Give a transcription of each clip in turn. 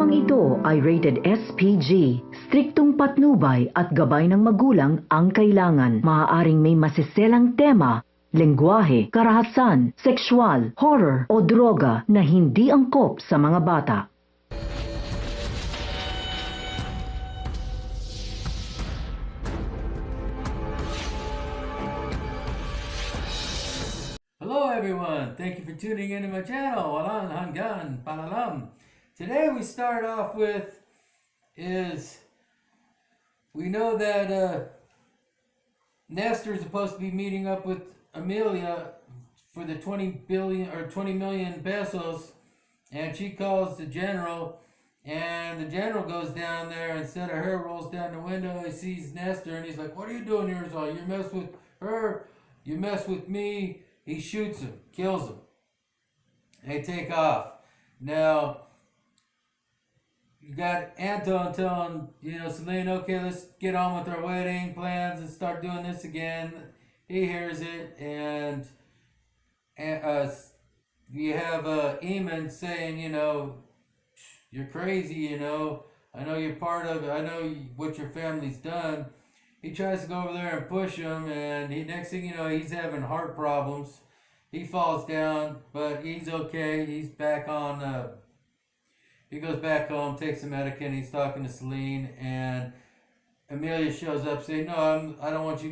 Programang ito ay rated SPG. Striktong patnubay at gabay ng magulang ang kailangan. Maaaring may masiselang tema, lengguwahe, karahasan, sexual, horror o droga na hindi angkop sa mga bata. Hello everyone, thank you for tuning into my channel, Walang Hanggan Palalam. Today we start off with we know that Nestor is supposed to be meeting up with Amelia for the 20 million pesos, and she calls the general, and the general goes down there, instead of her rolls down the window, he sees Nestor and he's like, "What are you doing here?" So you mess with her, you mess with me. He shoots him, kills him. They take off. Now, you got Anton telling, Celine, okay, let's get on with our wedding plans and start doing this again. He hears it, and you have Eamon saying, you're crazy, I know you're part of it. I know what your family's done. He tries to go over there and push him, and next thing you know, he's having heart problems. He falls down, but he's okay. He's back on, he goes back home, takes some Medicaid, he's talking to Celine, and Amelia shows up saying, "No, I don't want you,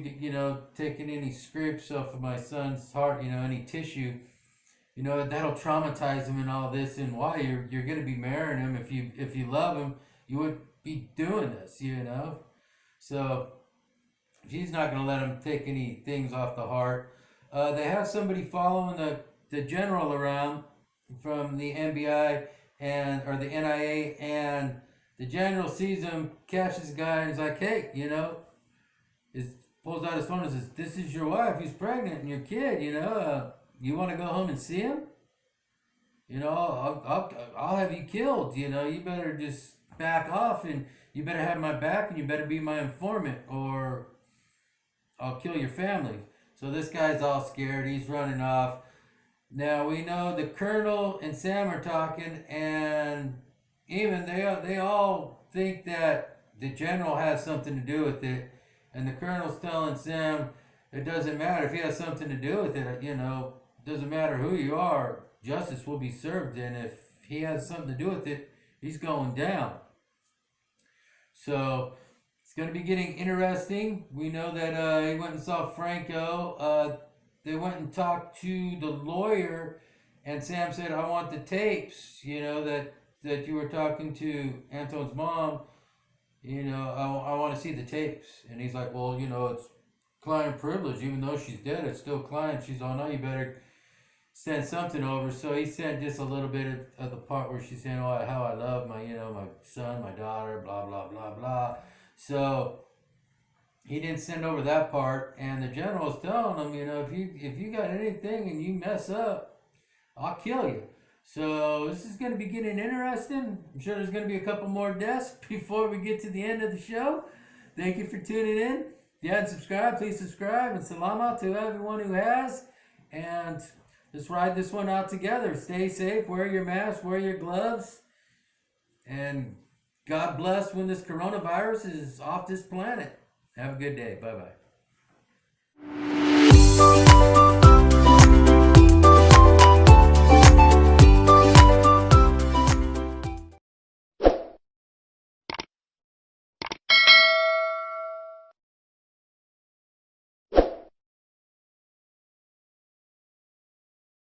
taking any scripts off of my son's heart, any tissue. That'll traumatize him and all this, and why you're going to be marrying him. If you love him, you would be doing this, So she's not going to let him take any things off the heart. They have somebody following the general around from the NBI or the NIA, and the general sees him, catches the guy, and he's like, "Hey, pulls out his phone and says, 'This is your wife. He's pregnant, and your kid. You want to go home and see him? I'll have you killed. You better just back off, and you better have my back, and you better be my informant, or I'll kill your family.'" So this guy's all scared. He's running off. Now we know the colonel and Sam are talking, and even they all think that the general has something to do with it. And the colonel's telling Sam, it doesn't matter if he has something to do with it. It doesn't matter who you are. Justice will be served, and if he has something to do with it, he's going down. So it's going to be getting interesting. We know that he went and saw Franco. They went and talked to the lawyer, and Sam said, "I want the tapes, that you were talking to Anton's mom. I want to see the tapes." And he's like, "Well, it's client privilege. Even though she's dead, it's still client." She's all, "No, you better send something over." So he sent just a little bit of the part where she's saying, "Oh, how I love my, my son, my daughter, blah, blah, blah, blah." So he didn't send over that part, and the general's telling him, if you got anything and you mess up, I'll kill you. So this is going to be getting interesting. I'm sure there's going to be a couple more deaths before we get to the end of the show. Thank you for tuning in. If you haven't subscribed, please subscribe, and salamat to everyone who has. And let's ride this one out together. Stay safe, wear your mask, wear your gloves, and God bless when this coronavirus is off this planet. Have a good day. Bye-bye.